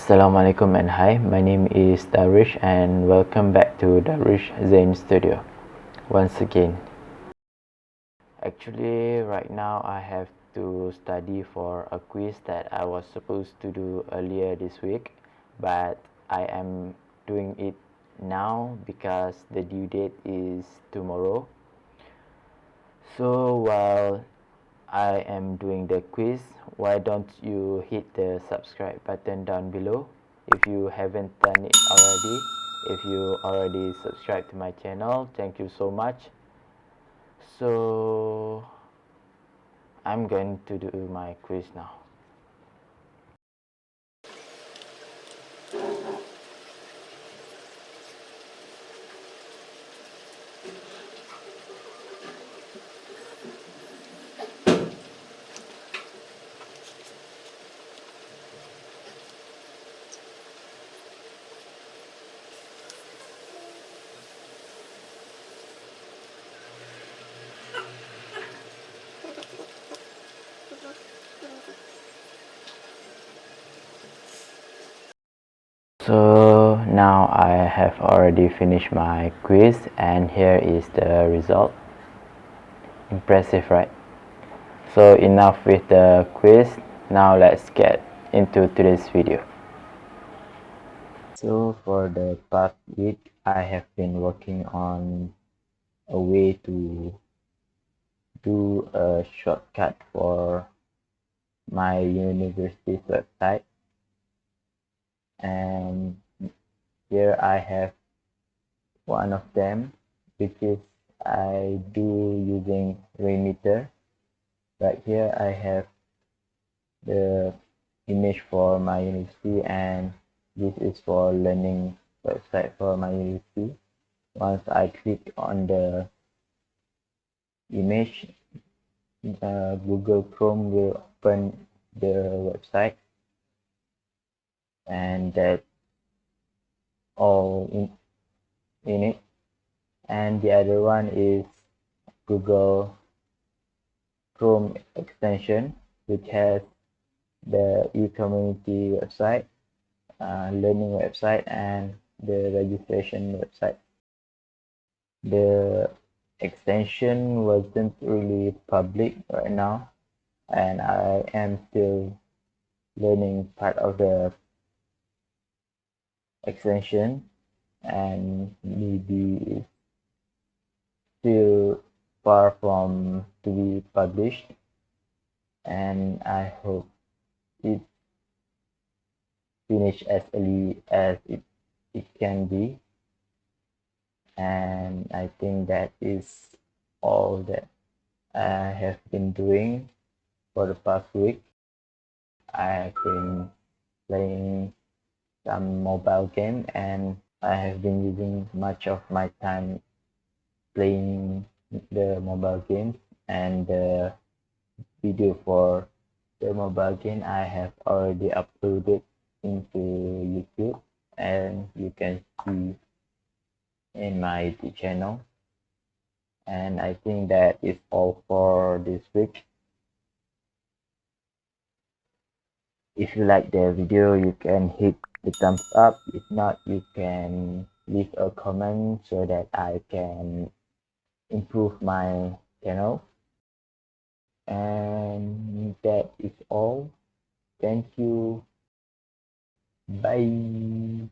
Assalamualaikum and hi, my name is Darish and welcome back to Darish Zain Studio once again. Actually, right now I have to study for a quiz that I was supposed to do earlier this week, but I am doing it now because the due date is tomorrow. So while I am doing the quiz, why don't you hit the subscribe button down below if you haven't done it already. If you already subscribed to my channel, thank you so much. So I'm going to do my quiz now. So now I have already finished my quiz and here is the result. Impressive, right? So enough with the quiz, now let's get into today's video. So for the past week I have been working on a way to do a shortcut for my university's website, and here I have one of them, which is I do using Rainmeter. Right here I have the image for my university, and this is for learning website for my university. Once I click on the image, Google Chrome will open the website, and that's all in it. And the other one is Google Chrome extension, which has the e-community website, learning website, and the registration website. The extension wasn't really public right now, and I am still learning part of the extension, and maybe it's still far from to be published, and I hope it finish as early as it can be. And I think that is all that I have been doing for the past week. I have been playing some mobile game, and I have been using much of my time playing the mobile games, and the video for the mobile game I have already uploaded into YouTube, and you can see in my channel. And I think that is all for this week. If you like the video, you can hit the thumbs up. If not, you can leave a comment so that I can improve my channel. And that is all. Thank you. Bye.